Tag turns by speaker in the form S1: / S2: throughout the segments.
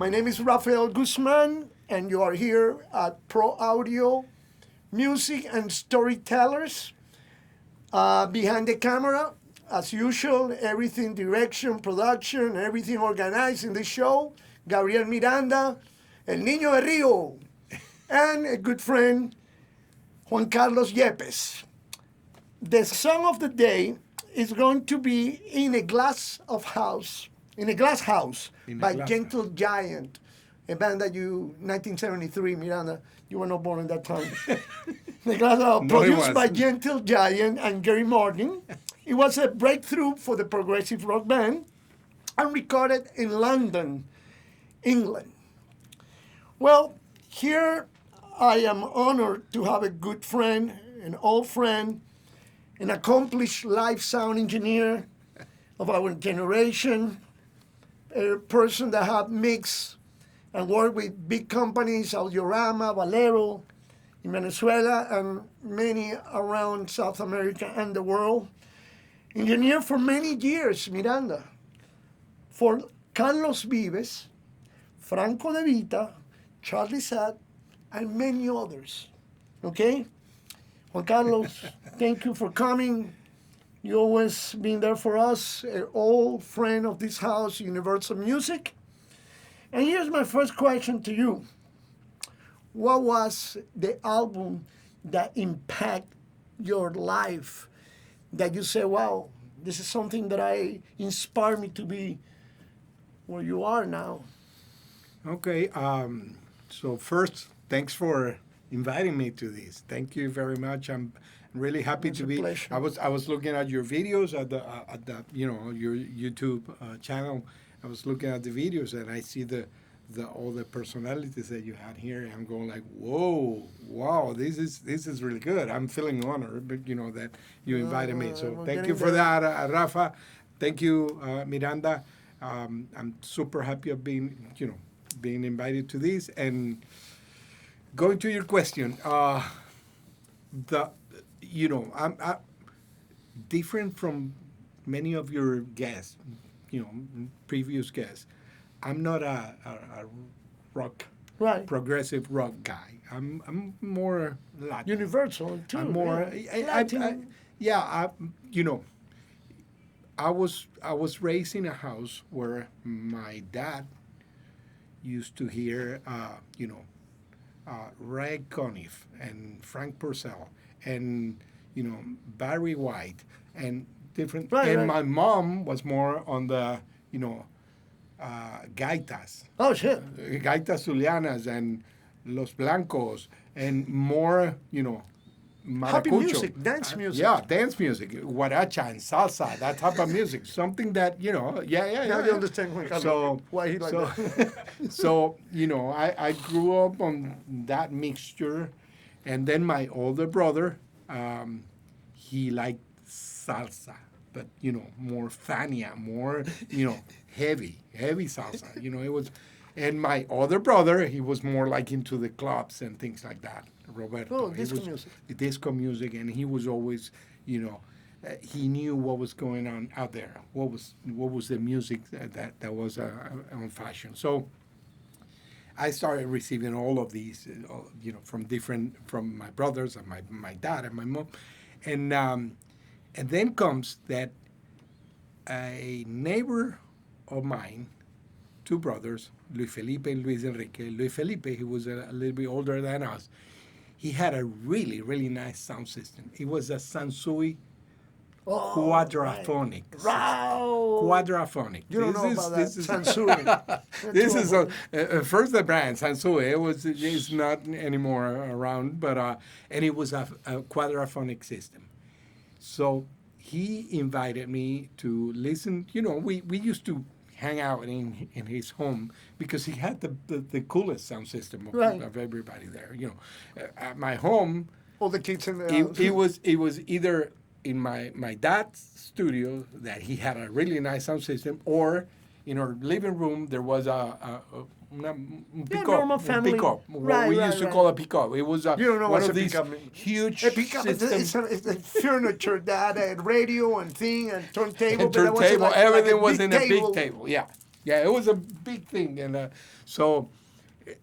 S1: My name is Rafael Guzman, and you are here at Pro Audio Music and Storytellers. Behind the camera, as usual, everything direction, production, everything organized in the show. Gabriel Miranda, El Niño de Rio, and a good friend, Juan Carlos Yepes. The song of the day is going to be In a Glass House by Gentle Giant, a band that 1973, Miranda, you were not born at that time. The Glass House, produced by Gentle Giant and Gary Martin. It was a breakthrough for the progressive rock band and recorded in London, England. Well, here I am honored to have a good friend, an old friend, an accomplished live sound engineer of our generation, a person that have mixed and worked with big companies, Audiorama, Valero, in Venezuela, and many around South America and the world. Engineer for many years, Miranda, for Carlos Vives, Franco De Vita, Charlie Satt, and many others. Okay? Juan Carlos, thank you for coming. You always been there for us, an old friend of this house, Universal Music. And here's my first question to you. What was the album that impacted your life that you say, wow, this is something that inspired me to be where you are now?
S2: Okay, so first, thanks for inviting me to this. Thank you very much. I'm really happy to be.
S1: Pleasure.
S2: I was looking at your videos at the your YouTube channel. I was looking at the videos and I see all the personalities that you had here. I'm going like, whoa, wow, this is really good. I'm feeling honored, but that you invited me. So thank you for that, Rafa. Thank you, Miranda. I'm super happy of being invited to this. And going to your question, I'm different from many of your guests, previous guests. I'm not a rock, progressive rock guy. I'm more Latin.
S1: Universal too.
S2: I'm more. I was raised in a house where my dad used to hear, Ray Conniff and Frank Purcell and Barry White and different. My mom was more on the gaitas.
S1: Oh shit.
S2: Gaitas Zulianas and Los Blancos and more maracucho.
S1: Happy music, dance music.
S2: Yeah, dance music, guaracha and salsa, that type of music. Something that
S1: Now you understand why he like that.
S2: So I grew up on that mixture, and then my older brother, he liked salsa, but more fania, more heavy salsa. It was, and my other brother, he was more like into the clubs and things like that. Roberto, disco music, and he was always, he knew what was going on out there. What was the music that was on fashion. So I started receiving all of these, from my brothers and my dad and my mom, and then comes that a neighbor of mine, two brothers, Luis Felipe and Luis Enrique. Luis Felipe, he was a little bit older than us. He had a really, really nice sound system. It was a Sansui quadraphonic.
S1: Wow.
S2: Quadraphonic.
S1: You don't know about that. Sansui.
S2: This is first the brand Sansui. It's not anymore around, but and it was a quadraphonic system. So he invited me to listen. We used to hang out in his home because he had the coolest sound system of everybody there. At my home,
S1: all the kids in the house.
S2: It was either in my dad's studio that he had a really nice sound system, or in our living room there was a
S1: normal family.
S2: Pickup. We used to call a pickup. It was one of these huge systems.
S1: It's a furniture that had radio and thing and turntable.
S2: Everything was in a big table. Yeah. Yeah, it was a big thing, and so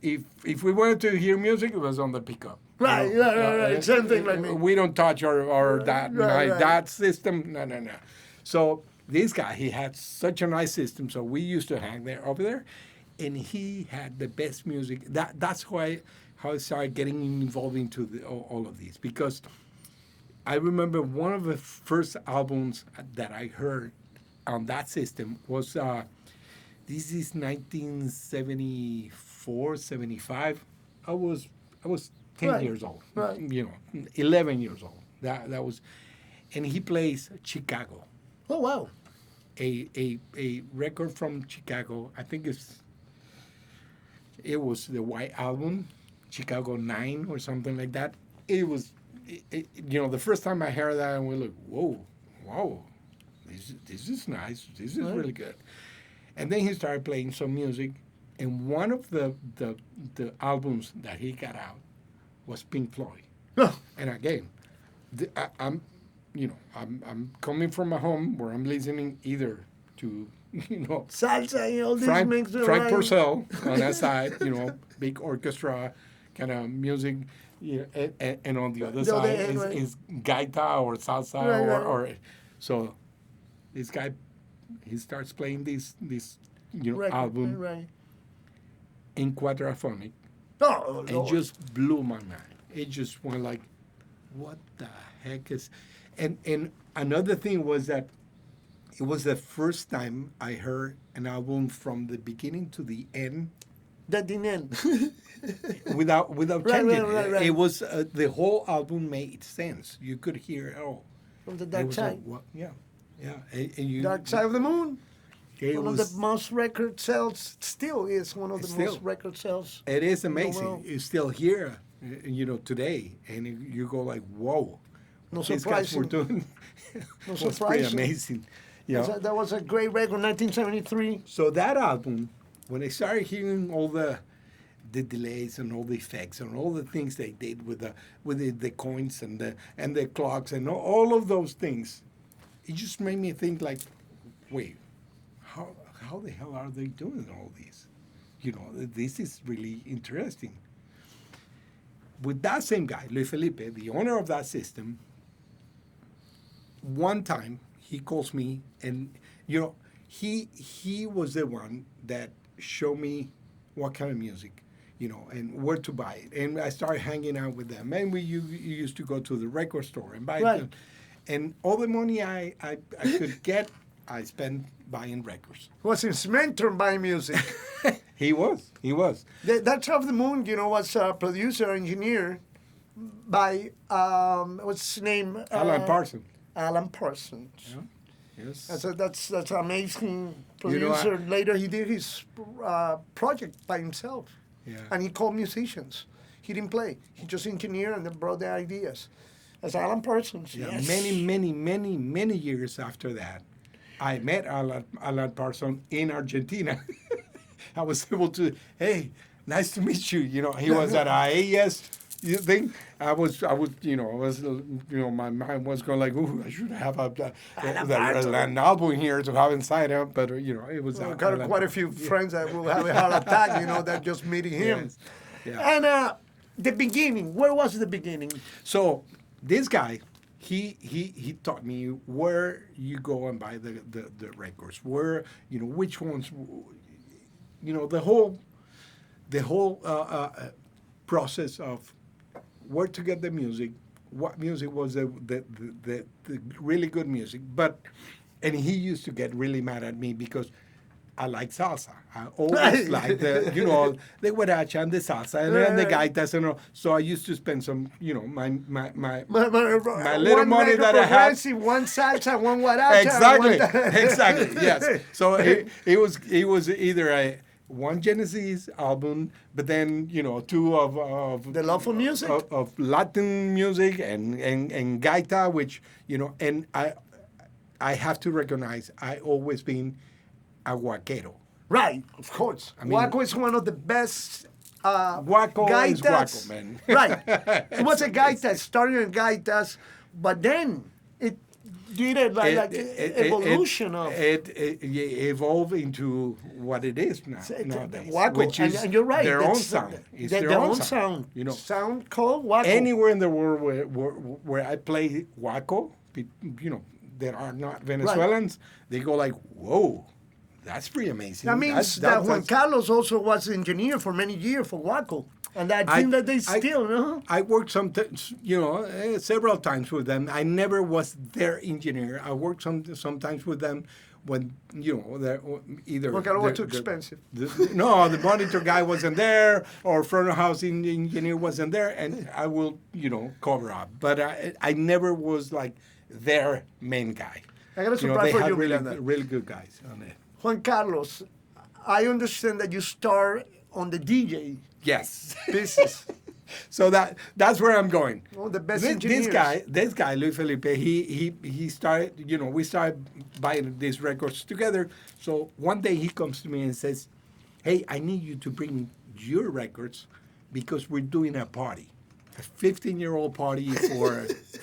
S2: if we wanted to hear music, it was on the pickup.
S1: Right, right. Same thing like me.
S2: We don't touch our that
S1: Right, right.
S2: that system. No, no, no. So this guy, he had such a nice system. So we used to hang there over there, and he had the best music. That's why how I started getting involved into all of these, because I remember one of the first albums that I heard on that system was this is 1974, 75. I was 10
S1: Right,
S2: years old,
S1: right.
S2: 11 years old. That was, and he plays Chicago,
S1: Oh, wow.
S2: a record from Chicago. I think it was the White Album, Chicago 9 or something like that. It was, the first time I heard that, and we look, whoa, this is nice. This is
S1: Right.
S2: really good. And then he started playing some music, and one of the albums that he got out was Pink Floyd.
S1: Oh,
S2: And again, I'm coming from a home where I'm listening either to,
S1: salsa, all these
S2: Frank
S1: mixed right.
S2: Purcell on that side, big orchestra kind of music, and on the other
S1: The other
S2: side
S1: end, right.
S2: is gaita or salsa
S1: Right, right.
S2: or so this guy, he starts playing this
S1: Record,
S2: album
S1: right.
S2: in quadraphonic.
S1: Oh,
S2: It
S1: Lord.
S2: just blew my mind. It just went like, what the heck is, and another thing was that it was the first time I heard an album from the beginning to the end
S1: That didn't end.
S2: without
S1: Right,
S2: changing
S1: right,
S2: it.
S1: right.
S2: It was the whole album made sense. You could hear it all.
S1: From the
S2: It
S1: Dark
S2: was
S1: Side.
S2: like, what? Yeah, and you,
S1: Dark Side of the Moon.
S2: it
S1: One
S2: was,
S1: of the most record sales, still is one of the
S2: Still.
S1: most record sales.
S2: it is amazing.
S1: world.
S2: It's still here, today, and you go like, whoa.
S1: No
S2: These guys were
S1: surprising.
S2: doing
S1: No
S2: was pretty
S1: surprising.
S2: amazing. Yeah.
S1: That was a great record, 1973.
S2: So that album, when I started hearing all the delays and all the effects and all the things they did with the coins and the clocks and all of those things, it just made me think like, wait, how the hell are they doing all these? This is really interesting. With that same guy, Luis Felipe, the owner of that system, one time he calls me, and he was the one that showed me what kind of music, and where to buy it. And I started hanging out with them. And you used to go to the record store and buy
S1: Right.
S2: them. And all the money I could get, I spent buying records.
S1: Was his mentor by music.
S2: He was.
S1: That Side of the Moon, was a producer, engineer by, what's his name?
S2: Alan Parsons.
S1: Alan Parsons.
S2: Yeah. Yes.
S1: That's an amazing
S2: You know,
S1: producer. Later, he did his project by himself.
S2: Yeah.
S1: And he called musicians. He didn't play. He just engineered and then brought the ideas. That's Alan Parsons.
S2: Yeah,
S1: Yes.
S2: many years after that, I met Alan Parsons in Argentina. I was able to, hey, nice to meet you. He was at AES thing. My mind was going like, ooh, I should have an album here to have inside him. But, it was
S1: I've got quite a few friends that will have a heart attack, that just meeting him.
S2: Yes. Yeah.
S1: And the beginning, where was the beginning?
S2: So this guy, he taught me where you go and buy the records, where which ones, the whole process of where to get the music, what music was the really good music, and he used to get really mad at me because I like salsa. I always like the guaracha and the salsa and the gaitas and all. So I used to spend some, my little
S1: one
S2: money
S1: record
S2: that I had.
S1: progressive, one salsa, one guaracha.
S2: Exactly, yes. So it was either one Genesis album, but then two of
S1: The love for music.
S2: of Latin music and gaita, which and I have to recognize I always been a guaquero.
S1: Right, of course.
S2: mean-
S1: Guaco is one of the best
S2: Guaco is
S1: gaitas.
S2: guaco, man.
S1: Right. It was a gaita, started in gaitas, but then did it like evolution of
S2: it evolved into what it is nowadays,
S1: Waco.
S2: which is
S1: and you're right.
S2: their
S1: that's
S2: own sound. It's
S1: their own sound.
S2: You know,
S1: Sound called Waco.
S2: anywhere in the world where I play Waco, you know, that are not Venezuelans, they go like, "Whoa, that's pretty amazing."
S1: That means that Juan Carlos also was engineer for many years for Waco. And I think that they still, no?
S2: I worked several times with them. I never was their engineer. I worked sometimes with them when, you know, either...
S1: Juan Carlos was too expensive.
S2: No, the monitor guy wasn't there, or front of house engineer wasn't there, and I will, you know, cover up. But I never was like their main guy.
S1: I got a surprise for you,
S2: really good guys on it.
S1: Juan Carlos, I understand that you start on the DJ
S2: Yes.
S1: business.
S2: So that's where I'm going.
S1: Oh, the best engineers.
S2: This guy, Luis Felipe, he started, you know, we started buying these records together. So one day he comes to me and says, "Hey, I need you to bring your records because we're doing a party. A 15-year-old party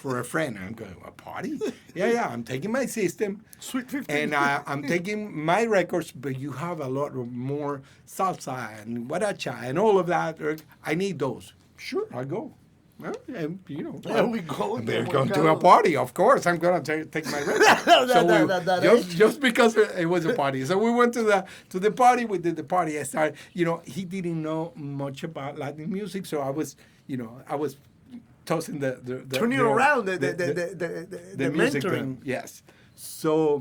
S2: for a friend." I'm going, "A party?" Yeah, I'm taking my system.
S1: Sweet 15.
S2: And I'm taking my records, but you have a lot of more salsa and guaracha and all of that. I need those. Sure, I'll go. Well, and, you know,
S1: there we go.
S2: They're going to a party. Of course, I'm going to take my records. Just because it was a party. So we went to the party. We did the party. I started, you know, he didn't know much about Latin music, so I was tossing
S1: turning around the
S2: music
S1: mentoring.
S2: thing. Yes. So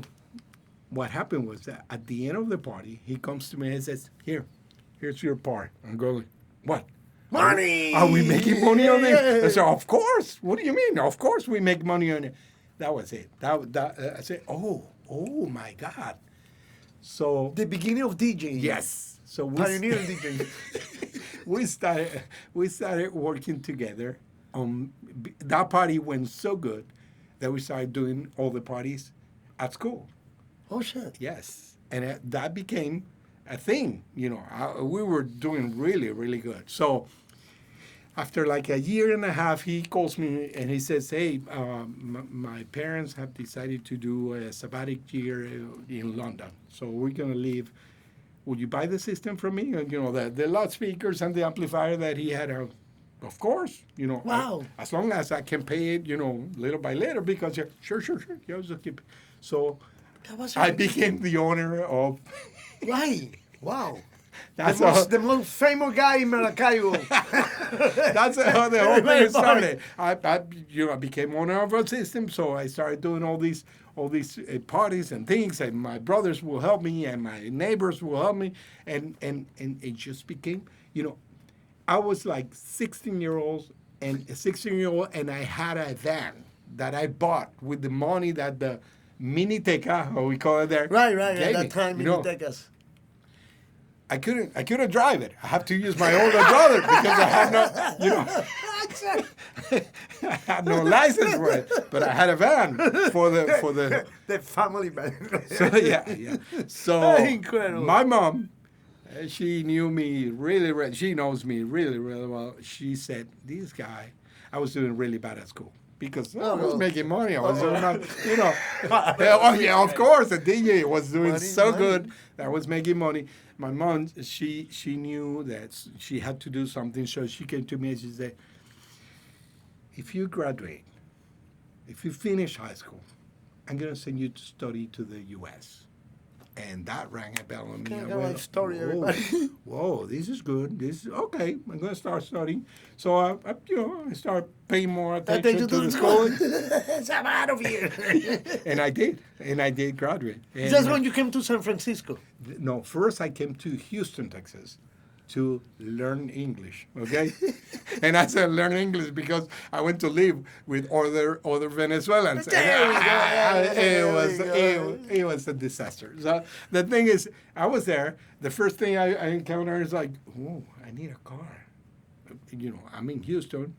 S2: what happened was that at the end of the party, he comes to me and says, here's your part. I'm going, "What?
S1: Money!
S2: Are we making money on this?" I said, "Of course. What do you mean? Of course we make money on it." That was it. I said, oh my God. So
S1: the beginning of DJing.
S2: Yes. So
S1: pioneer DJing.
S2: we started working together. That party went so good that we started doing all the parties at school.
S1: Oh shit.
S2: Yes, and that became a thing. You know, we were doing really, really good. So after like a year and a half, he calls me and he says, "Hey, my parents have decided to do a sabbatic year in London. So we're going to leave. Would you buy the system from me?" And, you know, the loudspeakers and the amplifier that he had, of course, you know.
S1: Wow.
S2: As long as I can pay it, you know, little by little, because, sure. Yeah, just keep it. So I became the owner of...
S1: Right. Wow.
S2: That's
S1: the most famous guy in Maracaibo.
S2: That's how the whole thing started. I became owner of a system, so I started doing all these parties and things, and my brothers will help me, and my neighbors will help me, and it just became, you know, I was like 16-year-old, and I had a van that I bought with the money that the Miniteca, or we call it there,
S1: right, at that time, Minitecas.
S2: I couldn't drive it. I have to use my older brother because I have no, you know, I had no license for it. But I had a van for the
S1: family van.
S2: So yeah. So
S1: incredible.
S2: My mom, she knew me really. She knows me really well. She said, "This guy," I was doing really bad at school. Because I was making money. I was doing, you know. Oh, yeah, of course. The DJ was doing good that I was making money. My mom, she knew that she had to do something, so she came to me and she said, "If you graduate, if you finish high school, I'm going to send you to study to the U.S." And that rang a bell on me.
S1: I went, story, everybody.
S2: Whoa, this is good. This is okay. I'm going to start studying. So I started paying more attention to the school.
S1: I'm out of here.
S2: And I did graduate. And
S1: just when you came to San Francisco.
S2: No, first I came to Houston, Texas, to learn English. Okay, and I said learn English because I went to live with other Venezuelans. It was a disaster. So the thing is, I was there. The first thing I encountered is like, oh, I need a car. You know, I'm in Houston.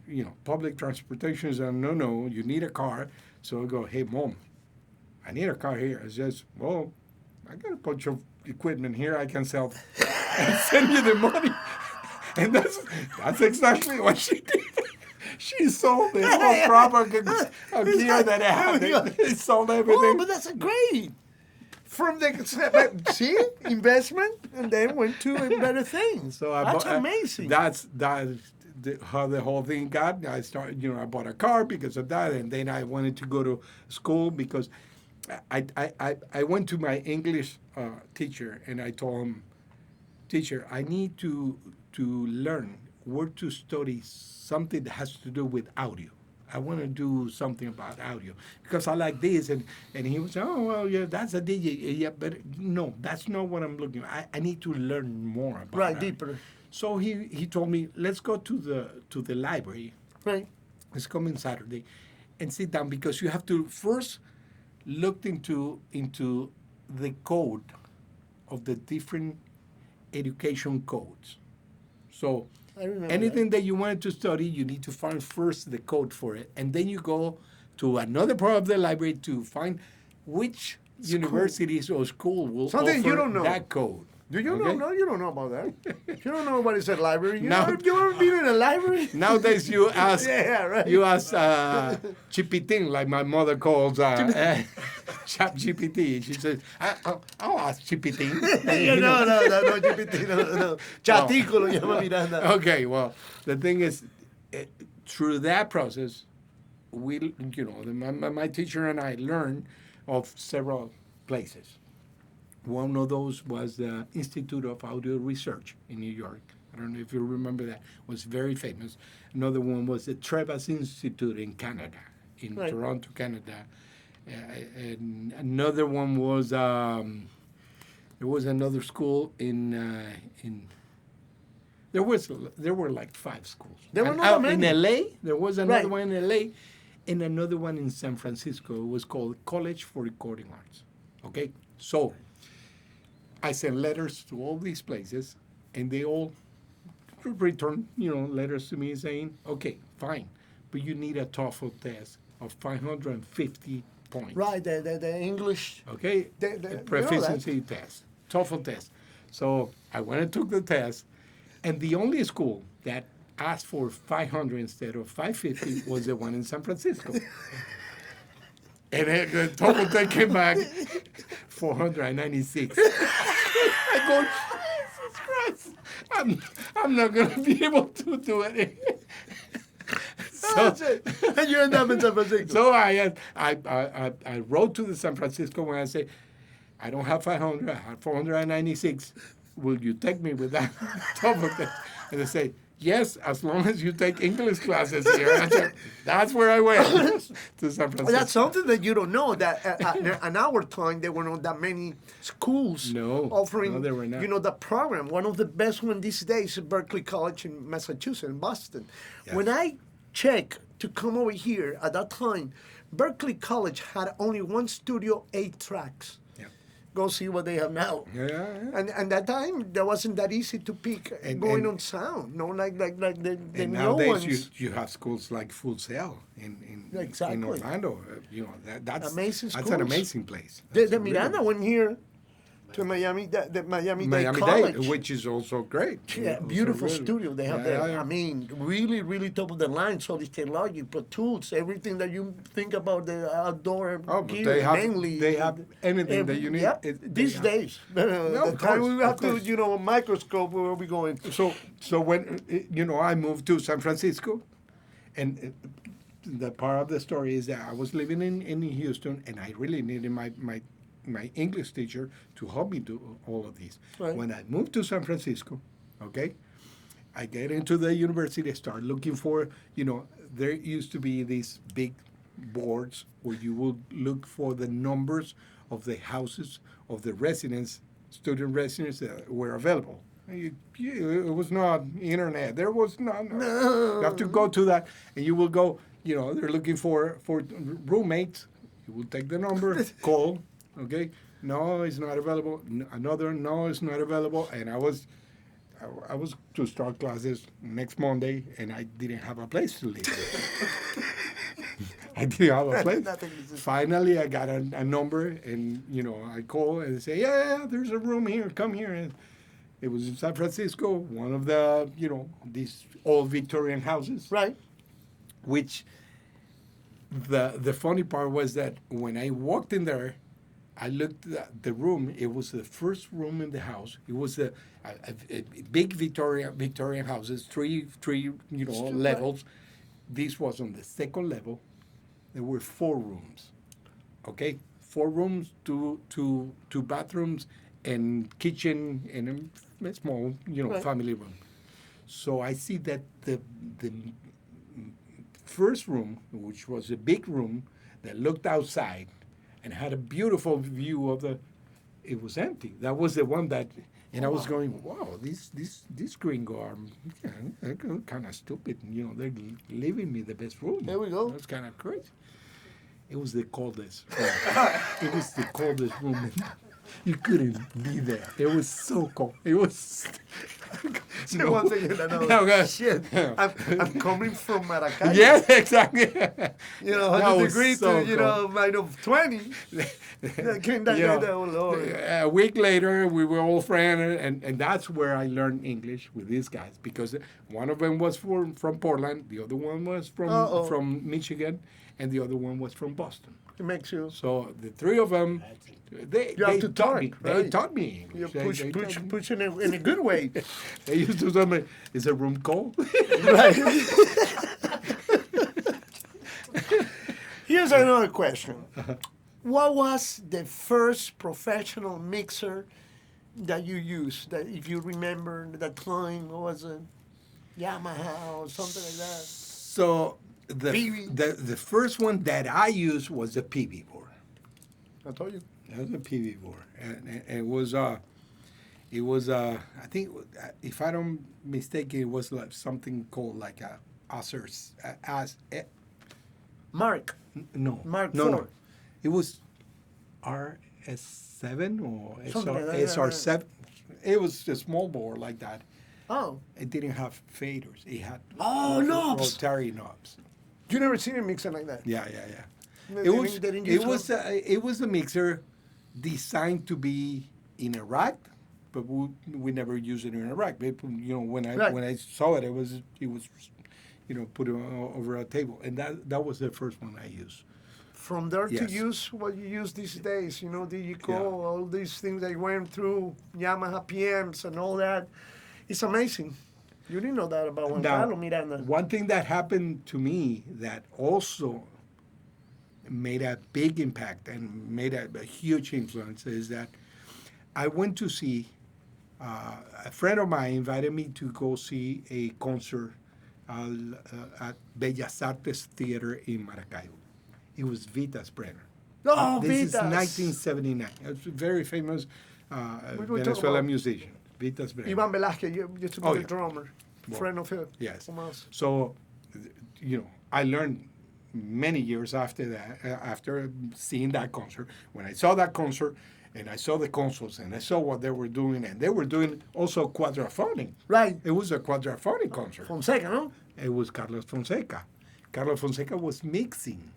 S2: You know, public transportation is no, you need a car. So I go, "Hey, Mom, I need a car here." It's just, well, I got a bunch of equipment here I can sell and send you the money. And that's exactly what she did. she sold the whole crop of gear that I had. They sold
S1: Oh,
S2: everything.
S1: but that's great. From the see investment, and then went to better things.
S2: So I
S1: That's
S2: bought,
S1: amazing.
S2: That's how the whole thing got. I started, I bought a car because of that, and then I wanted to go to school because I went to my English teacher and I told him, teacher, I need to learn where to study something that has to do with audio. I want to do something about audio because I like this. And he was, oh, well, yeah, that's a DJ. Yeah, but no, that's not what I'm looking for. I need to learn more about
S1: Right,
S2: that.
S1: deeper.
S2: So he told me, let's go to the library.
S1: Right.
S2: It's coming Saturday and sit down because you have to first look into the code of the different education codes. So
S1: I remember
S2: anything that you wanted to study, you need to find first the code for it. And then you go to another part of the library to find which universities or school will
S1: Something
S2: offer
S1: you don't know.
S2: that code.
S1: Do you know?
S2: Okay?
S1: No, you don't know about that. You don't know what is a library. You,
S2: Now-
S1: you ever been in a librray?
S2: Nowadays, you ask,
S1: Yeah, right.
S2: you ask Chipitin, like my mother calls Chat GPT. She says, I'll ask Chipitin.
S1: No, GPT, no. Chatico lo llama Miranda.
S2: Okay, well, the thing is, through that process, my teacher and I learned of several places. One of those was the Institute of Audio Research in New York. I don't know if you remember that. It was very famous. Another one was the Trebas Institute in Canada, in
S1: Right.
S2: Toronto, Canada. And another one was, there was another school there were like 5 schools.
S1: There were
S2: And
S1: not
S2: out
S1: many.
S2: in LA, there was another
S1: Right.
S2: one in LA, and another one in San Francisco. It was called College for Recording Arts. Okay, so I sent letters to all these places, and they all returned, letters to me saying, okay, fine, but you need a TOEFL test of 550 points.
S1: Right, the English.
S2: Okay,
S1: The-
S2: a proficiency test, TOEFL test. So I went and took the test, and the only school that asked for 500 instead of 550 was the one in San Francisco. And the TOEFL test came back 496. I go, Jesus Christ, I'm not going to be able to do it. So,
S1: And you end up in San Francisco.
S2: so I wrote to the San Francisco when I say, I don't have 500, I have 496. Will you take me with that TOEFL test? And they say, yes, as long as you take English classes here. I said, that's where I went to San Francisco.
S1: That's something that you don't know. That at our time, there were not that many schools
S2: No,
S1: offering,
S2: no, there were not.
S1: the program. One of the best one these days is Berkeley College in Massachusetts, in Boston.
S2: Yes.
S1: When I checked to come over here at that time, Berkeley College had only one studio, 8 tracks.
S2: Yeah.
S1: Go see what they have now.
S2: Yeah.
S1: And that time, that wasn't that easy to pick going
S2: and-
S1: on sound. No, like the
S2: And
S1: new
S2: nowadays
S1: ones.
S2: you have schools like Full Sail in
S1: Exactly.
S2: Orlando. That's
S1: Amazing
S2: That's an
S1: schools.
S2: amazing place.
S1: The
S2: That's really-
S1: Miranda went here to Miami, the Miami Dade
S2: Miami
S1: College.
S2: Dade, which is also great.
S1: Yeah,
S2: Also
S1: beautiful
S2: really-
S1: studio they have
S2: Yeah,
S1: there.
S2: yeah.
S1: I mean, really, really top of the line. Solid Logic, Pro Tools, everything that you think about the outdoor
S2: Oh, but
S1: gear,
S2: they have
S1: mainly.
S2: anything that you need.
S1: Yeah,
S2: They
S1: these
S2: have-
S1: days. The
S2: of
S1: time
S2: course,
S1: we have
S2: of course.
S1: to, microscope where are we going.
S2: So when I moved to San Francisco, and the part of the story is that I was living in Houston, and I really needed my English teacher to help me do all of these.
S1: Right.
S2: When I moved to San Francisco, okay, I get into the university, start looking for, there used to be these big boards where you would look for the numbers of the houses of the student residents that were available. It was not internet. There was not. You have to go to that, and you will go. They're looking for roommates. You will take the number, call. Okay, no, it's not available. Another, no, it's not available. And I was to start classes next Monday, and I didn't have a place to live. I didn't have a place.
S1: Nothing is-
S2: Finally, I got a number, and I call and say, yeah, there's a room here. Come here. And it was in San Francisco, one of the these old Victorian houses.
S1: Right.
S2: which the funny part was that when I walked in there, I looked at the room. It was the first room in the house. It was a big Victorian houses, three levels. This was on the second level. There were 4 rooms. Okay, 4 rooms, two bathrooms, and kitchen, and a small
S1: Right.
S2: family room. So I see that the first room, which was a big room that looked outside and had a beautiful view of it was empty. That was the one that, and I was going, wow, these gringo are they're kind of stupid. They're leaving me the best room.
S1: There we go.
S2: That's kind of crazy. It was the coldest. It was the coldest room. You couldn't be there. It was so cold. It was.
S1: So once again, I know,
S2: No, guys.
S1: shit, I'm coming from Maracay.
S2: Yeah, exactly.
S1: 100 degrees
S2: so
S1: to,
S2: cold.
S1: -20. Oh, Lord.
S2: A week later, we were all friends, and that's where I learned English with these guys, because one of them was from Portland, the other one was from Michigan, and the other one was from Boston.
S1: It makes you.
S2: So the 3 of them, they
S1: You have to
S2: taught
S1: talk,
S2: me.
S1: right?
S2: They taught me
S1: You
S2: English.
S1: push in a good way.
S2: They used to tell me, "Is the room cold?"
S1: Right. Here's another question. What was the first professional mixer that you used? That if you remember that time, what was it? Yamaha or something like that?
S2: So the
S1: PV.
S2: the first one that I used was a PV board.
S1: I told you.
S2: That was a PV board, and it was I think if I don't mistake, it was like something called like a Acer's
S1: Mark.
S2: no
S1: Mark
S2: no
S1: IV.
S2: it was RS7 or
S1: Something like that, yeah,
S2: SR7. It was a small board like that.
S1: Oh.
S2: It didn't have faders. It had
S1: Knobs.
S2: rotary knobs.
S1: You never seen a mixer like that?
S2: Yeah.
S1: They didn't use
S2: It was a mixer designed to be in a rack, but we never used it in a rack. When I saw it, it was put it over a table, and that was the first one I used.
S1: From there to
S2: Yes.
S1: use what you use these days, Digico,
S2: Yeah.
S1: all these things I went through, Yamaha PMs and all that. It's amazing. You didn't know that about Juan
S2: Now,
S1: Carlos Miranda.
S2: one thing that happened to me that also made a big impact and made a huge influence is that I went to see a friend of mine invited me to go see a concert at Bellas Artes Theater in Maracaibo. It was Vitas Brenner.
S1: Oh,
S2: This is
S1: Vitas.
S2: 1979. It's a very famous
S1: We will talk
S2: Venezuelan
S1: about-
S2: musician, Vitas Brenner.
S1: Ivan Velázquez, you used to be
S2: Oh,
S1: the
S2: yeah.
S1: drummer,
S2: Well,
S1: friend of his.
S2: Yes.
S1: From us.
S2: So, I learned many years after that, after seeing that concert. When I saw that concert, and I saw the consoles, and I saw what they were doing, and they were doing also quadraphonic.
S1: Right.
S2: It was a quadraphonic concert.
S1: Fonseca, no?
S2: It was Carlos Fonseca. Carlos Fonseca was mixing.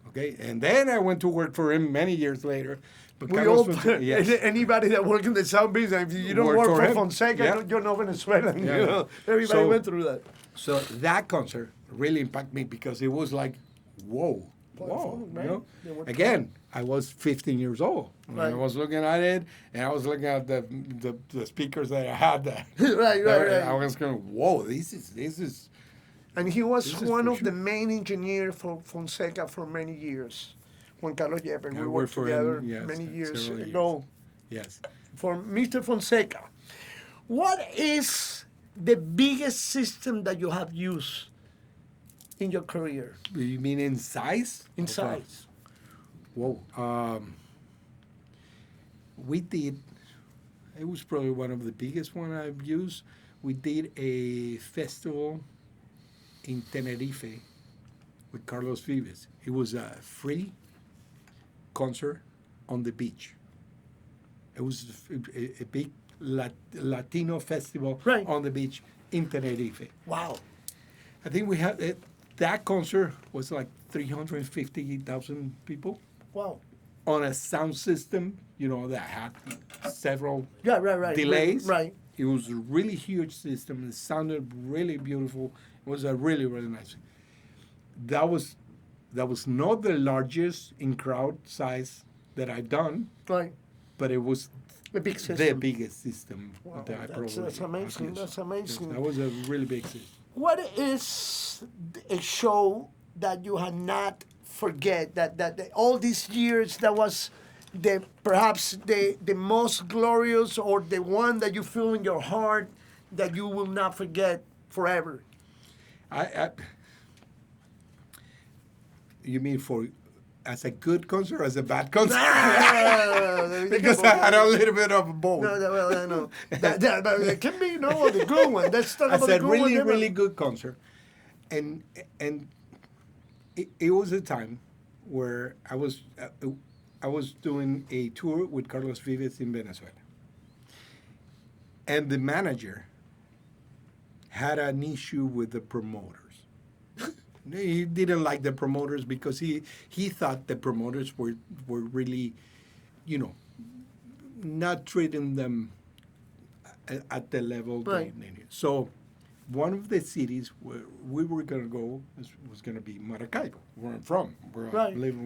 S2: Okay, and then I went to work for him many years later. But
S1: We
S2: Carlos
S1: all,
S2: Fonseca, yes.
S1: anybody that works in the South business, if you don't
S2: Work
S1: work
S2: for
S1: for
S2: him.
S1: Fonseca,
S2: Yeah.
S1: you're not Venezuelan.
S2: Yeah.
S1: Everybody
S2: So-
S1: went through that.
S2: So that concert really impacted me because it was like, whoa,
S1: Quadraphonic, right? They were
S2: Again, I was 15 years old. When I
S1: Right.
S2: was looking at it, and I was looking at the speakers that I had.
S1: right.
S2: I was going, whoa, this is.
S1: And he was
S2: This is
S1: one
S2: for
S1: of the
S2: sure.
S1: main engineers for Fonseca for many years. Juan Carlos Yepes,
S2: I
S1: we
S2: worked
S1: worked
S2: for
S1: together
S2: him, yes,
S1: many years
S2: several
S1: ago.
S2: Yes.
S1: For Mr. Fonseca, what is the biggest system that you have used in your career?
S2: You mean in size?
S1: In
S2: Okay.
S1: size?
S2: Whoa. We did, it was probably one of the biggest one I've used. We did a festival in Tenerife with Carlos Vives. It was a free concert on the beach. It was a big Latino festival
S1: Right.
S2: on the beach in Tenerife.
S1: Wow.
S2: I think we had it, that concert was like 350,000 people
S1: Wow.
S2: on a sound system, that had several
S1: Yeah, right.
S2: delays.
S1: Right.
S2: It was a really huge system. It sounded really beautiful. It was a really, really nice. that was not the largest in crowd size that I've done,
S1: Right.
S2: but it was
S1: A big
S2: the
S1: system.
S2: biggest system
S1: Wow,
S2: that I
S1: that's
S2: probably
S1: amazing.
S2: have used.
S1: That's amazing.
S2: Yes, that was a really big system.
S1: What is a show that you had not forget that all these years that was perhaps the most glorious or the one that you feel in your heart that you will not forget forever?
S2: I you mean for as a good concert or as a bad concert? Because I had a little bit of both.
S1: No, well, I know. But it can be the good one. Let's talk
S2: I
S1: about
S2: said
S1: the good
S2: really,
S1: one.
S2: really good concert, and it was a time where I was doing a tour with Carlos Vives in Venezuela, and the manager had an issue with the promoters. He didn't like the promoters because he thought the promoters were really, not treating them at the level
S1: Right.
S2: they needed. So one of the cities where we were going to go was going to be Maracaibo, where I'm from, where
S1: Right.
S2: I live.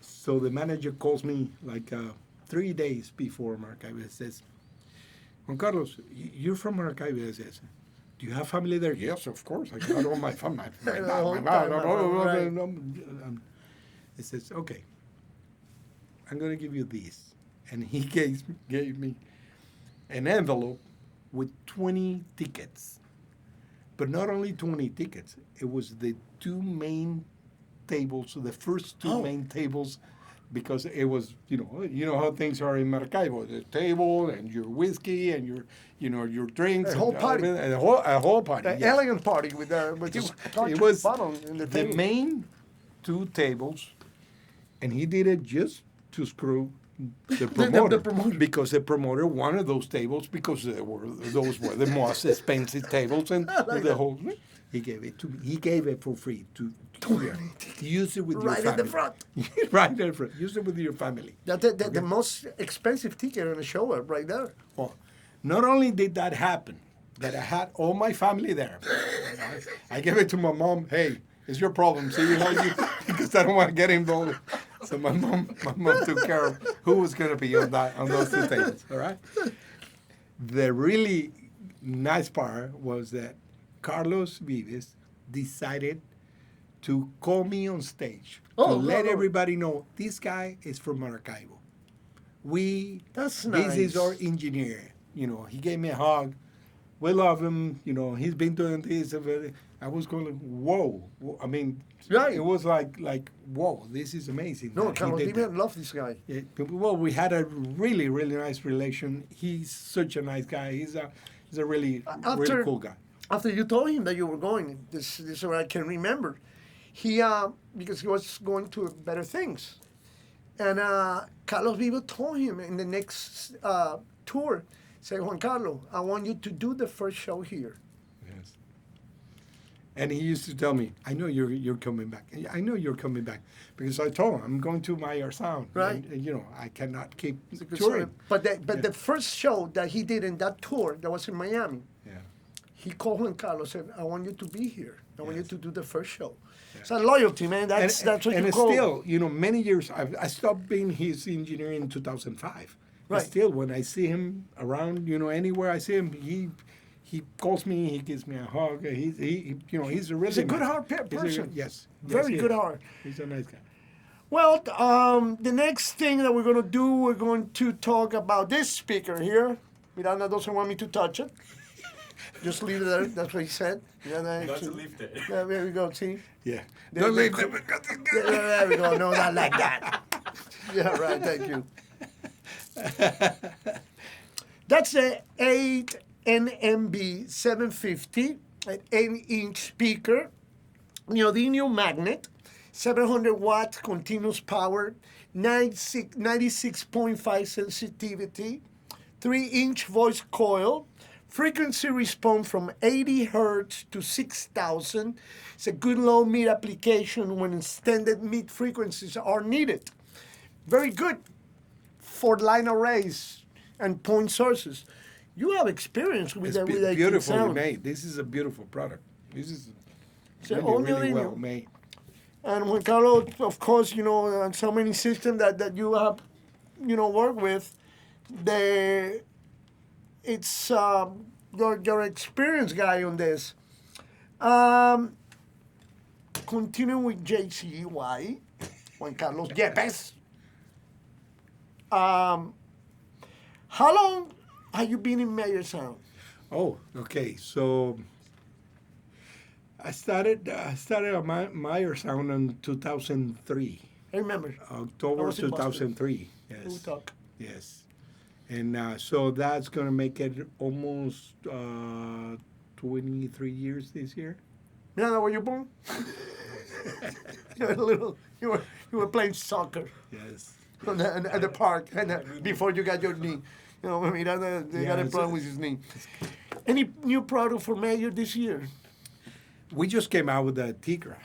S2: So the manager calls me like 3 days before Maracaibo. He says, Juan Carlos, you're from Maracaibo. He says, do you have family there? Yes, of course. I got all my family. He says, okay, I'm going to give you this. And he gave me an envelope with 20 tickets. But not only 20 tickets, it was the two main tables, so the first two main tables, because it was, you know how things are in Maracaibo, the table and your whiskey and your drinks.
S1: A whole party.
S2: A whole party.
S1: The
S2: yes.
S1: elegant party with just
S2: It was
S1: bottle in the
S2: the
S1: table.
S2: main two tables, and he did it just to screw the promoter,
S1: promoter.
S2: because the promoter wanted those tables because those were the most expensive tables and the whole. He gave it to me. He gave it for free to use it with your
S1: Right
S2: family.
S1: in the front.
S2: Right in the front. Use it with your family.
S1: That's the most expensive ticket on the show right there.
S2: Well, not only did that happen, that I had all my family there. I gave it to my mom. Hey, it's your problem. See how you, because I don't want to get involved. So my mom took care of who was going to be on those two tables. All right. The really nice part was that Carlos Vives decided to call me on stage to let everybody know this guy is from Maracaibo.
S1: That's
S2: This is
S1: nice.
S2: our engineer. He gave me a hug. We love him. He's been doing this. I was going, whoa. I mean,
S1: Right.
S2: it was like, whoa, this is amazing.
S1: No,
S2: that he
S1: Carlos
S2: did
S1: Vives
S2: that.
S1: love this guy.
S2: Yeah, well, we had a really, really nice relation. He's such a nice guy. He's a really, really cool guy.
S1: After you told him that you were going, this is what I can remember. He because he was going to better things, and Carlos Vives told him in the next tour, say, Juan Carlos, I want you to do the first show here.
S2: Yes. And he used to tell me, I know you're coming back. I know you're coming back. Because I told him, I'm going to Mayer Sound.
S1: Right.
S2: And, I cannot keep
S1: So,
S2: touring.
S1: but the first show that he did in that tour, that was in Miami,
S2: Yeah.
S1: he called Juan Carlos and said, I want you to be here. I want you
S2: Yes.
S1: to do the first show. It's a loyalty, man. That's what
S2: and
S1: you call.
S2: still, many years, I stopped being his engineer in 2005. But
S1: Right.
S2: still, when I see him around, anywhere I see him, he calls me, he gives me a hug. He's a really
S1: He's a good
S2: nice-
S1: heart
S2: he's a-
S1: person.
S2: yes.
S1: Very
S2: he
S1: good
S2: is.
S1: heart.
S2: He's a nice guy.
S1: Well, the next thing that we're going to do, we're going to talk about this speaker here. Miranda doesn't want me to touch it. Just leave it there. That's what he said. Yeah,
S3: Not to leave it.
S1: yeah, there we go. See?
S2: Yeah.
S1: There-
S2: Don't leave
S1: there-
S2: them.
S1: There we go. No, not like that. Yeah, right. Thank you. That's a 8 NMB 750, an 8-inch speaker, neodymium magnet, 700 watt continuous power, 96.5 sensitivity, 3-inch voice coil, frequency response from 80 hertz to 6,000. It's a good low mid application when extended mid frequencies are needed. Very good for line arrays and point sources. You have experience with
S2: It's
S1: that. With that
S2: beautifully
S1: sound.
S2: made. This is a beautiful product. This is
S1: It's an
S2: really,
S1: all
S2: really
S1: new
S2: well
S1: Dino.
S2: made.
S1: And Juan Carlos, of course, so many systems that you have, worked with, the it's your experienced guy on this. Um, Continuing with JCY, Juan Carlos Yepes. Um, how long have you been in Major Sound?
S2: Oh, okay. So I started on Meyer Sound in 2003,
S1: I remember. I
S2: October
S1: was in Boston.
S2: 2003.
S1: We
S2: Yes,
S1: talk.
S2: yes. And so that's gonna make it almost 23 years this year.
S1: Miranda, were you born? You were you were playing soccer
S2: Yes.
S1: at the park and before you got your knee. Miranda, they got a
S2: it's-
S1: problem with his knee. Any new product for Mayor this year?
S2: We just came out with the Tigra.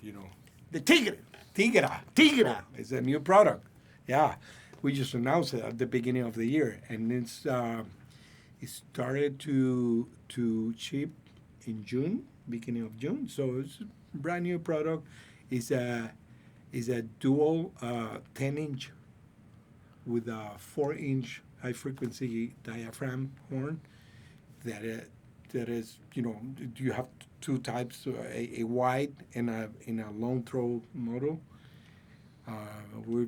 S2: You know,
S1: The Tigre.
S2: Tigra.
S1: Tigra.
S2: It's a new product. Yeah, we just announced it at the beginning of the year, and it started to ship in June, beginning of June. So it's a brand new product. It's a dual 10-inch with a 4-inch high frequency diaphragm horn. That is, you have two types, a wide and a long throw model.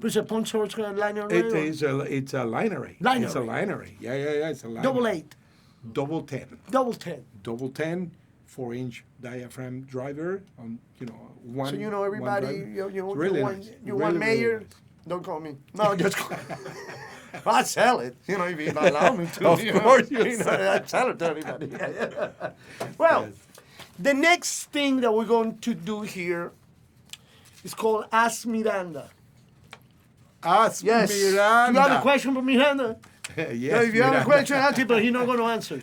S1: It's a punch horse liner.
S2: It's a liner array.
S1: Line
S2: It's a
S1: array.
S2: line array. Yeah. It's a line
S1: Double
S2: array.
S1: 8,
S2: Double 10.
S1: double 10.
S2: Double 10, 4-inch diaphragm driver on, one.
S1: So
S2: one
S1: everybody,
S2: driver.
S1: you
S2: It's really
S1: want
S2: nice.
S1: you
S2: Really,
S1: want
S2: really
S1: Mayor?
S2: nice.
S1: Don't call me. No, just call. I sell it. If you allow me to.
S2: Of course you
S1: I sell it to everybody. Well,
S2: Yes.
S1: the next thing that we're going to do here is called Ask Miranda.
S2: Ask
S1: Yes.
S2: Miranda.
S1: You have a question for Miranda?
S2: Yes,
S1: If you have a
S2: Miranda.
S1: question, ask it, but he's not going to answer.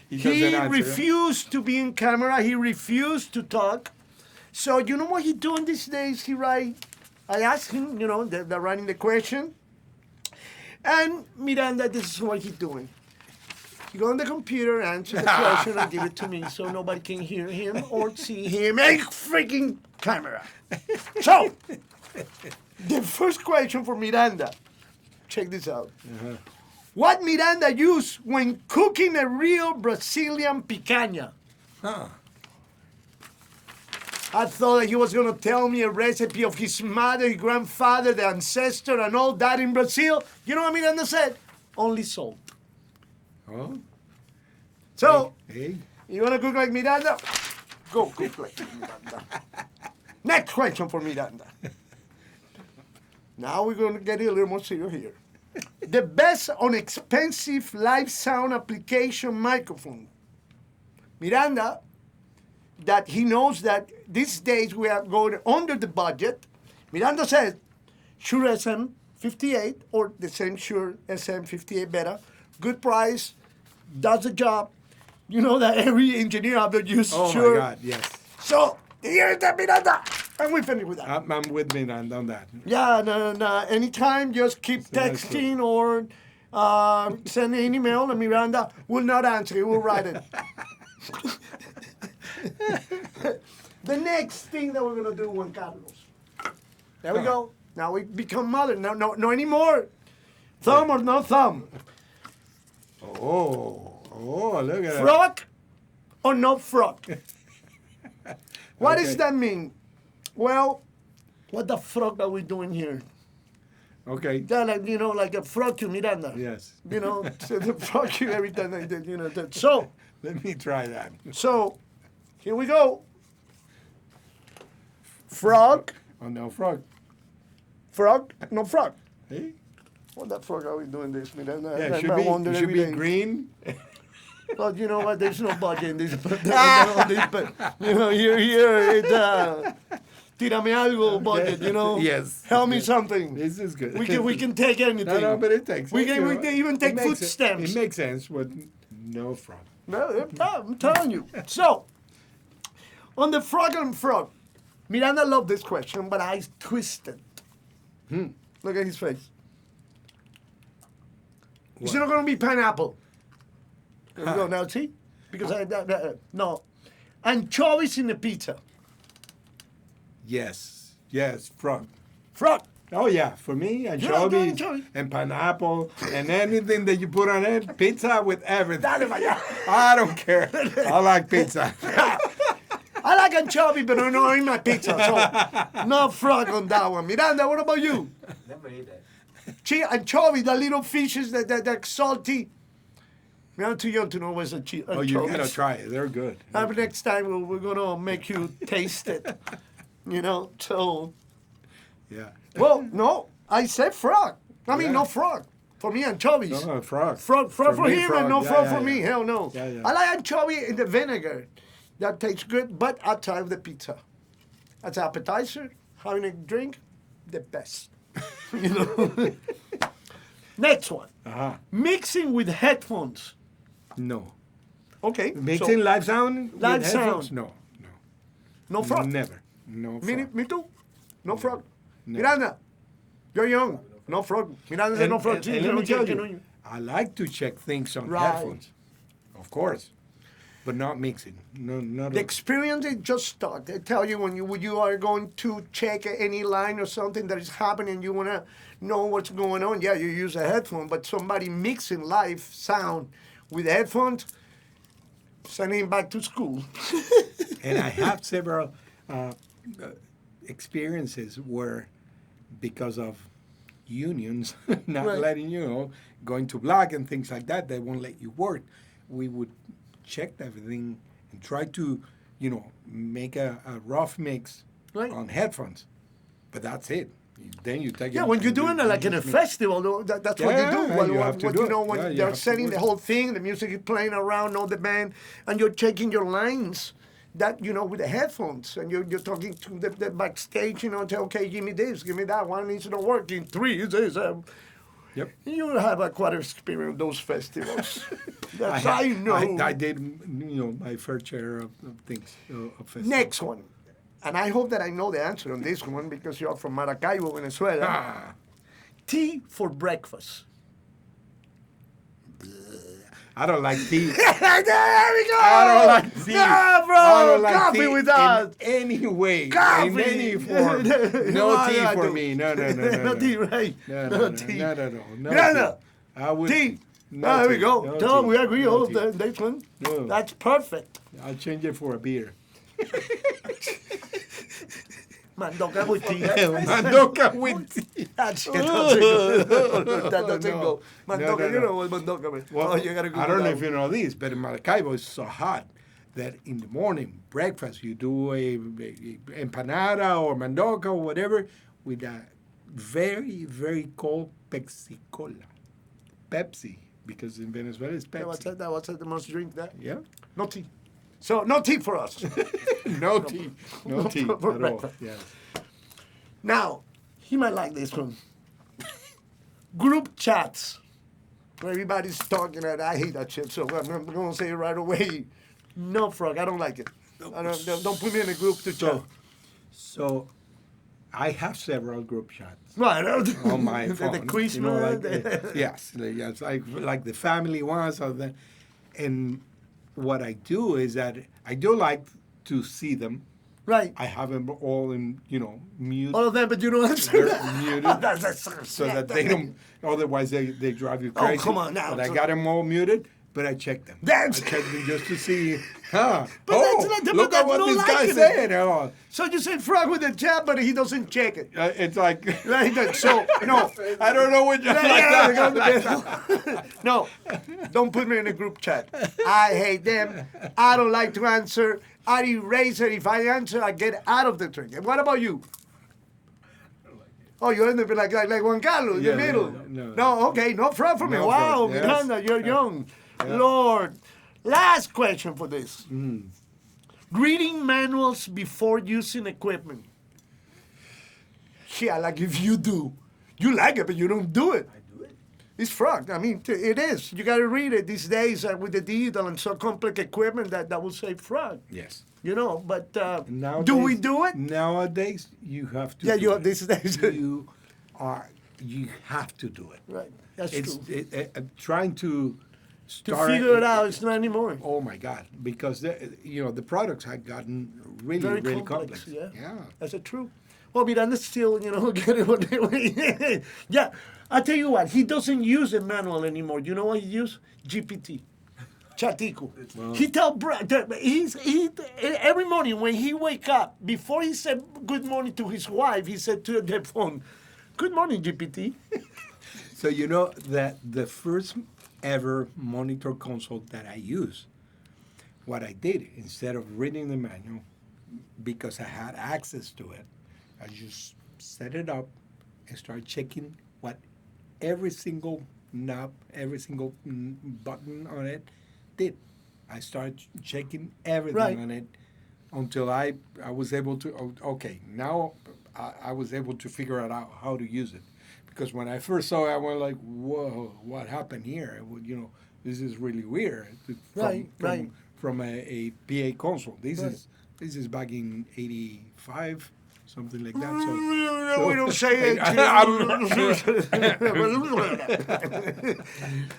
S2: He
S1: He
S2: doesn't answer.
S1: refused to be in camera. He refused to talk. So you know what he doing these days? I asked him, they're writing the question. And Miranda, this is what he's doing. He go on the computer, answer the question, and give it to me so nobody can hear him or see him in freaking camera. So, the first question for Miranda. Check this out. What Miranda use when cooking a real Brazilian picanha?
S2: Huh.
S1: I thought that he was going to tell me a recipe of his mother, his grandfather, the ancestor, and all that in Brazil. You know what Miranda said? Only salt.
S2: Oh,
S1: So,
S2: hey.
S1: you want to cook like Miranda? Go cook like Miranda. Next question for Miranda. Now we're going to get a little more serious here. The best inexpensive live sound application microphone. Miranda, that he knows that these days we are going under the budget. Miranda says, Shure SM58 or the same Shure SM58 Beta. Good price, does the job. You know that every engineer out there uses
S2: Oh
S1: Shure.
S2: my God, yes.
S1: So, here's the Miranda. And we finish with that.
S2: I'm with Miranda on that.
S1: Yeah, no. Anytime, just keep
S2: that's
S1: texting or send an email, and Miranda will not answer. He will write it. The next thing that we're going to do, Juan Carlos. There we go. Now we become mother. No anymore. Thumb or no thumb.
S2: Oh, look at that.
S1: Frog or no frog. What does
S2: Okay.
S1: that mean? Well, what the frog are we doing here?
S2: Okay.
S1: Yeah, like a frog to Miranda.
S2: Yes.
S1: So the frog you every time I did, that. So,
S2: Let me try that.
S1: Here we go. Frog,
S2: Oh, no, frog.
S1: no frog.
S2: Hey?
S1: What the frog are we doing this, Miranda?
S2: Yeah,
S1: I
S2: it
S1: wonder
S2: should
S1: every
S2: be
S1: day.
S2: green.
S1: But you know what? There's no budget in this. But here it's tírame algo budget.
S2: Yes.
S1: Help me
S2: Yes.
S1: something.
S2: This is good.
S1: We can take anything.
S2: No, but it takes.
S1: We can even take
S2: it
S1: food
S2: makes it-
S1: stamps.
S2: It makes sense, but no frog.
S1: No, I'm telling you. So, on the frog and frog, Miranda loved this question, but I twisted. Look at his face. It's not going to be pineapple. There we go. Now, see? Because no. Anchovies in the pizza.
S2: Yes, frog.
S1: Frog.
S2: Oh yeah, for me,
S1: don't
S2: anchovies
S1: enjoy.
S2: and pineapple and anything that you put on it, pizza with everything.
S1: Dale para allá.
S2: I don't care. I like pizza.
S1: I like anchovy, but not in my pizza. So no frog on that one. Miranda, what about you?
S3: Never ate that.
S1: Anchovy, the little fishes that salty. I'm too young to know what's anchovies.
S2: Oh, you gotta try it. They're good.
S1: Next time we're gonna make you taste it. So.
S2: Yeah.
S1: Well, no, I said frog. I mean,
S2: Yeah.
S1: no frog. For me, anchovies.
S2: No, frog.
S1: Frog for
S2: me,
S1: him
S2: frog.
S1: and no
S2: Yeah,
S1: frog
S2: yeah,
S1: for me.
S2: yeah.
S1: Hell no.
S2: Yeah, yeah.
S1: I like anchovy in the vinegar. That tastes good, but outside of the pizza. As appetizer, having a drink, the best. Next one.
S2: Uh-huh.
S1: Mixing with headphones.
S2: No.
S1: Okay.
S2: Mixing live sound with
S1: live
S2: headphones?
S1: sound.
S2: No.
S1: No frog.
S2: Never. No
S1: Me,
S2: frog.
S1: me too. No frog.
S2: No.
S1: Miranda, you're young. No frog. Miranda said no frog.
S2: And let me tell you, I like to check things on
S1: Right.
S2: headphones. Of course. But not mixing. No, not
S1: The experience is just start. They tell you when you are going to check any line or something that is happening, you want to know what's going on. Yeah, you use a headphone, but somebody mixing live sound with headphones, sending him back to school.
S2: And I have several experiences where, because of unions not
S1: Right.
S2: letting you know, going to black and things like that, they won't let you work. We would check everything and try to, make a rough mix
S1: Right.
S2: on headphones. But that's it. Then you take it.
S1: Yeah, when you're
S2: and
S1: doing it like in a
S2: just mix.
S1: festival, that's what you do.
S2: Yeah,
S1: What,
S2: you have to
S1: what
S2: do
S1: you
S2: it.
S1: know, when
S2: Yeah, you
S1: they're
S2: have to
S1: setting
S2: do
S1: the
S2: it.
S1: whole thing, the music is playing around, all the band, and you're checking your lines. That with the headphones, and you're talking to the backstage, say, okay, give me this, give me that. One needs to work in three. This.
S2: Yep.
S1: You have a quite experience with those festivals. That's I know.
S2: I did, my fair share of things. Of festivals.
S1: Next one, and I hope that I know the answer on this one because you're from Maracaibo, Venezuela.
S2: Ah,
S1: Tea for breakfast.
S2: I don't like tea.
S1: There we go.
S2: I don't like tea.
S1: Yeah, bro.
S2: I don't like
S1: Coffee
S2: tea
S1: with us.
S2: in any way,
S1: Coffee.
S2: in any form. No tea for me. No.
S1: No tea, right?
S2: No
S1: tea.
S2: No.
S1: Grana,
S2: tea. I would.
S1: tea.
S2: No
S1: There we
S2: tea.
S1: go.
S2: No
S1: No,
S2: tea.
S1: we agree
S2: No
S1: on
S2: tea.
S1: this one.
S2: No.
S1: That's perfect.
S2: I'll change it for a beer.
S1: Mandoka with tea.
S2: Mandoka with tea.
S1: That doesn't go. That doesn't
S2: No.
S1: go. Mandoka,
S2: No.
S1: you know what mandoka means.
S2: Well,
S1: Oh, you gotta go
S2: I don't
S1: with
S2: know
S1: that
S2: if you know this, but in Maracaibo it's so hot that in the morning breakfast you do a empanada or mandoka or whatever with a very, very cold Pepsi Cola. Pepsi, because in Venezuela it's
S1: one.
S2: Pepsi.
S1: What's that? The most drink that?
S2: Yeah.
S1: No tea. So no tea for us.
S2: No tea. No tea at
S1: For
S2: all.
S1: breakfast.
S2: Yeah.
S1: Now, he might like this one. Group chats. Where everybody's talking and I hate that shit, so I'm going to say it right away. No, Frog, I don't like it. Don't put me in a group to chat.
S2: So I have several group chats.
S1: Right.
S2: On my phone.
S1: The Christmas.
S2: Yes, like the family ones. And what I do is that I do like to see them.
S1: Right.
S2: I have them all in, mute.
S1: All of them, but you don't answer
S2: They're
S1: that.
S2: muted so that they don't, otherwise they drive you crazy.
S1: Oh, come on now.
S2: But I got them all muted, but I check them.
S1: That's-
S2: I check them just to see,
S1: But that's not-
S2: look
S1: but
S2: at what
S1: that's
S2: this
S1: not
S2: guy
S1: liking it.
S2: said. Oh,
S1: So you say Frog with the chat, but he doesn't check it.
S2: it's like,
S1: Right? So, no.
S2: I don't know what you're like that.
S1: No, don't put me in a group chat. I hate them. I don't like to answer. I erase it. If I answer, I get out of the drink. And what about you? Oh, you end up like Juan Carlos,
S2: Yeah,
S1: the middle.
S2: no.
S1: Okay, no front for me.
S2: No
S1: Wow,
S2: front, yes.
S1: Miranda, you're
S2: Yeah.
S1: young.
S2: Yeah.
S1: Lord. Last question for this. Reading manuals before using equipment. Yeah, like if you do. You like it, but you don't do it.
S3: I do it.
S1: It's fraud. I mean, it is. You got to read it these days with the digital and so complex equipment that will say fraud.
S2: Yes.
S1: But
S2: Nowadays,
S1: do we do it?
S2: Nowadays, you have to.
S1: Yeah,
S2: do
S1: you
S2: it.
S1: these days.
S2: You have to do it.
S1: Right. That's
S2: It's
S1: true.
S2: trying to
S1: To figure it out, it's not anymore.
S2: Oh my God! Because the products had gotten really
S1: Very
S2: really
S1: complex,
S2: complex.
S1: yeah. That's it true. Well, Miranda's still, getting what they Yeah, I tell you what, he doesn't use a manual anymore. You know what he uses? GPT. Chatico. He every morning when he wake up, before he said good morning to his wife, he said to the phone, "Good morning, GPT."
S2: So you know that the first ever monitor console that I used, what I did instead of reading the manual, because I had access to it, I just set it up and start checking what every single knob, every single button on it did. I started checking everything
S1: Right.
S2: on it until I was able to, okay, now I was able to figure it out how to use it. Because when I first saw it, I was like, whoa, what happened here? Well, this is really weird.
S1: Right.
S2: From a PA console. This is back in '85, something like that.
S1: We don't say it.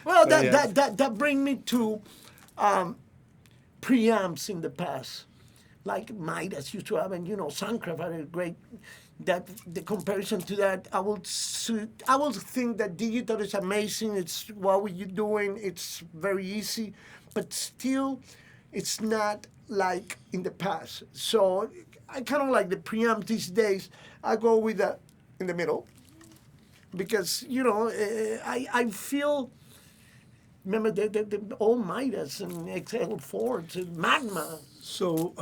S1: Well, that brings me to preamps in the past, like Midas used to have, and Soundcraft had a great. That the comparison to that, I will think that digital is amazing. It's what were you doing? It's very easy, but still, it's not like in the past. So I kind of like the preamp these days. I go with the in the middle because I feel. Remember the old Midas and XL4s and Magma.
S2: So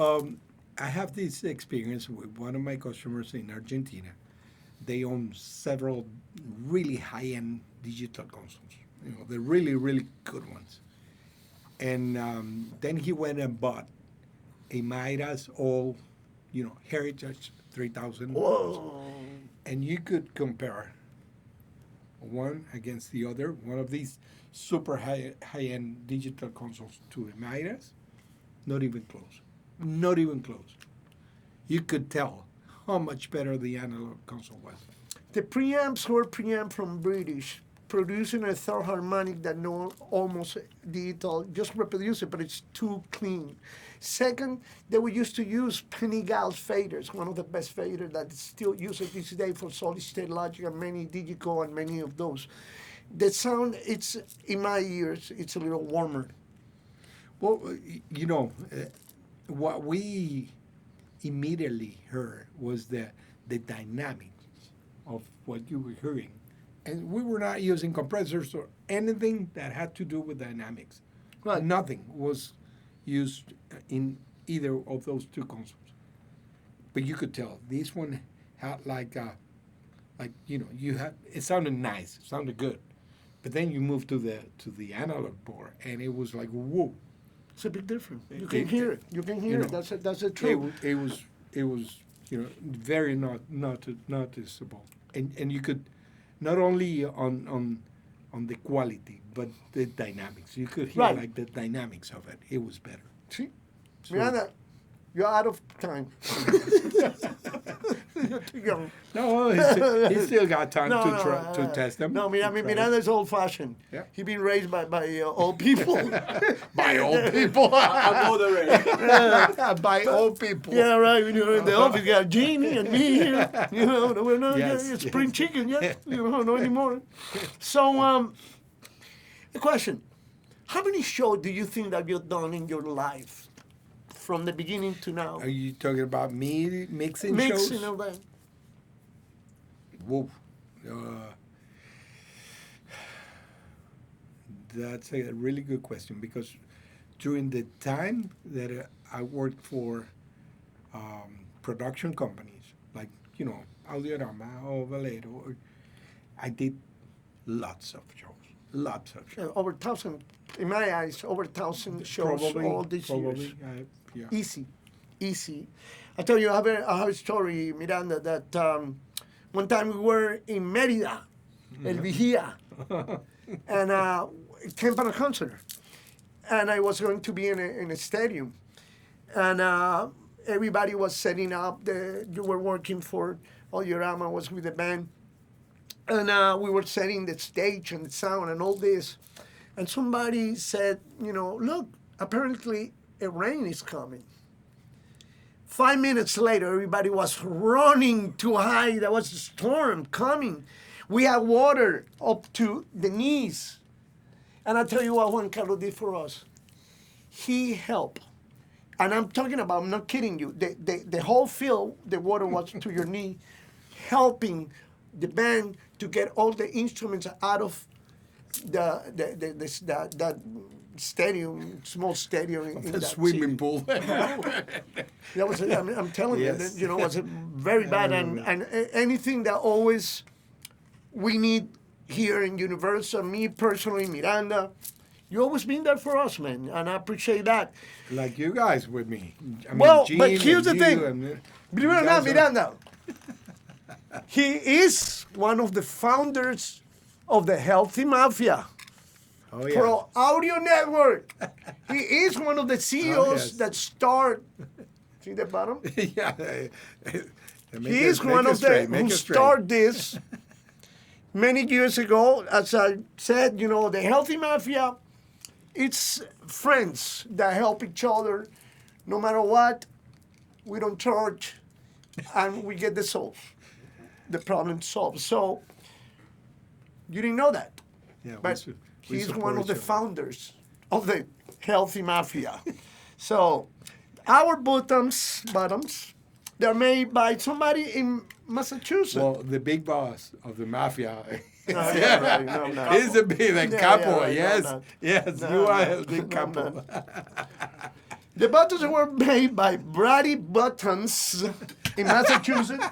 S2: I have this experience with one of my customers in Argentina. They own several really high-end digital consoles. The really, really good ones. And then he went and bought a Midas all, Heritage 3000.
S1: Whoa.
S2: And you could compare one against the other, one of these super high-end digital consoles to a Midas. Not even close. Not even close. You could tell how much better the analog console was.
S1: The preamps were preamp from British, producing a third harmonic that no almost digital, just reproduce it, but it's too clean. Second, they were used to use Penny Gauss faders, one of the best faders that is still used this day for solid state logic and many Digico and many of those. The sound, it's in my ears, it's a little warmer.
S2: Well, what we immediately heard was the dynamics of what you were hearing. And we were not using compressors or anything that had to do with dynamics.
S1: Right.
S2: Nothing was used in either of those two consoles. But you could tell this one had you had, it sounded nice, it sounded good. But then you moved to the analog board, and it was like, whoa.
S1: It's a big difference. You can hear it. You can hear it. That's the truth.
S2: It was very noticeable, and you could not only on the quality but the dynamics. You could hear
S1: Right.
S2: like the dynamics of it. It was better.
S1: See, Miranda, you're out of time. You're too young.
S2: No, he still got time to test them.
S1: No, Miranda's old-fashioned.
S2: Yeah.
S1: He been raised by old people.
S2: By old people.
S3: I'm moderate.
S2: By old people.
S1: Yeah, right. When you're in the office, you got Jeannie and me here. We're not
S2: Yes,
S1: it's spring chicken yet. Not anymore. So, a question: how many shows do you think that you've done in your life, from the beginning to now?
S2: Are you talking about me mixing shows?
S1: Mixing all that.
S2: Whoa. That's a really good question because during the time that I worked for production companies like, Audiorama or Valero, I did lots of shows.
S1: Over 1,000, in my eyes, over 1,000 shows all these years.
S2: Yeah.
S1: Easy. I tell you, I have a story, Miranda, that one time we were in Mérida, El Vigía, and it came for a concert. And I was going to be in a stadium. And everybody was setting up. You were working for Audiorama, was with the band. And we were setting the stage and the sound and all this. and somebody said, look, apparently a rain is coming. 5 minutes later, everybody was running to hide. There was a storm coming. We had water up to the knees. And I tell you what Juan Carlos did for us. He helped. And I'm talking about, I'm not kidding you. The whole field, the water was to your knee, helping the band to get all the instruments out of that stadium, small stadium in
S2: The
S1: that
S2: swimming
S1: city.
S2: pool.
S1: That was, I'm telling
S2: Yes.
S1: you, it was very bad. And anything that always we need here in Universal, me personally, Miranda, you always been there for us, man. And I appreciate that.
S2: Like you guys with me. I mean,
S1: Well,
S2: Gene
S1: but here's
S2: and
S1: the thing.
S2: you and-
S1: Believe it or
S2: you
S1: not,
S2: guys are-
S1: Miranda, he is one of the founders of the Healthy Mafia.
S2: Oh, yeah.
S1: Pro Audio Network. He is one of the CEOs
S2: yes.
S1: that start. See the bottom?
S2: Yeah.
S1: He is one of the who started this many years ago. As I said, the Healthy Mafia, it's friends that help each other. No matter what, we don't charge, and we get the problem solved. So you didn't know that,
S2: Yeah,
S1: but
S2: we
S1: he's
S2: support
S1: one of
S2: each
S1: the
S2: other.
S1: founders of the Healthy Mafia. So our bottoms, they're made by somebody in Massachusetts.
S2: Well, the big boss of the mafia.
S1: No, yeah, right. No, I'm not.
S2: He's the big, the
S1: Yeah,
S2: capo.
S1: yeah, right. No,
S2: Yes,
S1: I'm not.
S2: yes,
S1: No,
S2: you
S1: I'm
S2: are
S1: not.
S2: the
S1: No,
S2: capo.
S1: I'm The buttons were made by Brady Buttons in Massachusetts.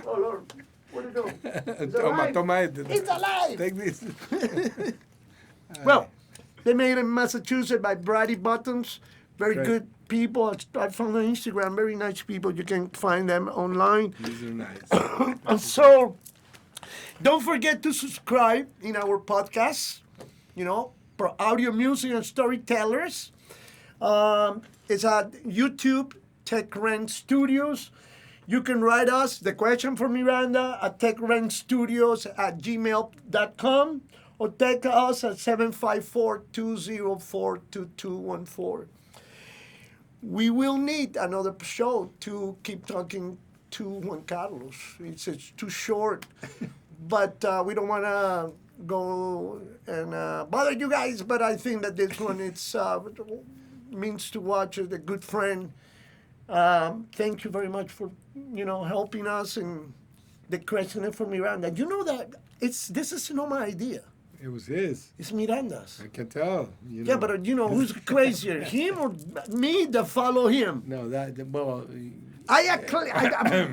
S1: Oh, Lord. Where'd it go? It's alive.
S2: Toma este.
S1: It's alive.
S2: Take this.
S1: Well, they made it in Massachusetts by Brady Buttons. Very
S2: Right.
S1: good people. I found on Instagram. Very nice people. You can find them online.
S2: These are nice.
S1: And so, don't forget to subscribe in our podcast, for audio, music, and storytellers. It's at YouTube, Tech Rent Studios. You can write us the question for Miranda at techrentstudios@gmail.com or text us at 754-204-2214. We will need another show to keep talking to Juan Carlos. It's too short, but we don't want to go and bother you guys. But I think that this one means to watch as a good friend. Thank you very much for helping us in the question for Miranda. You know that this is not my idea.
S2: It was his.
S1: It's Miranda's.
S2: I can tell.
S1: Yeah, but who's crazier, him or me that follow him?
S2: No, well.
S1: I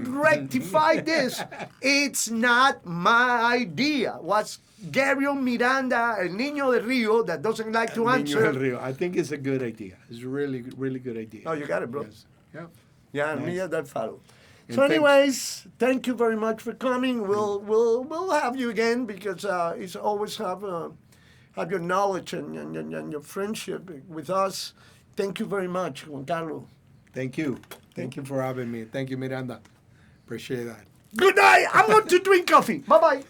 S1: rectify this. It's not my idea. Was Gabriel Miranda, El Niño de Rio, that doesn't like to
S2: Niño
S1: answer?
S2: del Rio. I think it's a good idea. It's a really, really good idea.
S1: Oh, you got it, bro.
S2: Yes. Yeah.
S1: Yeah, and me
S2: Nice.
S1: that follow.
S2: And
S1: So, anyways, thank you very much for coming. We'll have you again because it's always have your knowledge and your friendship with us. Thank you very much, Juan Carlos.
S2: Thank you. Thank you for having me. Thank you, Miranda. Appreciate that.
S1: Good night. I'm going to drink coffee. Bye bye.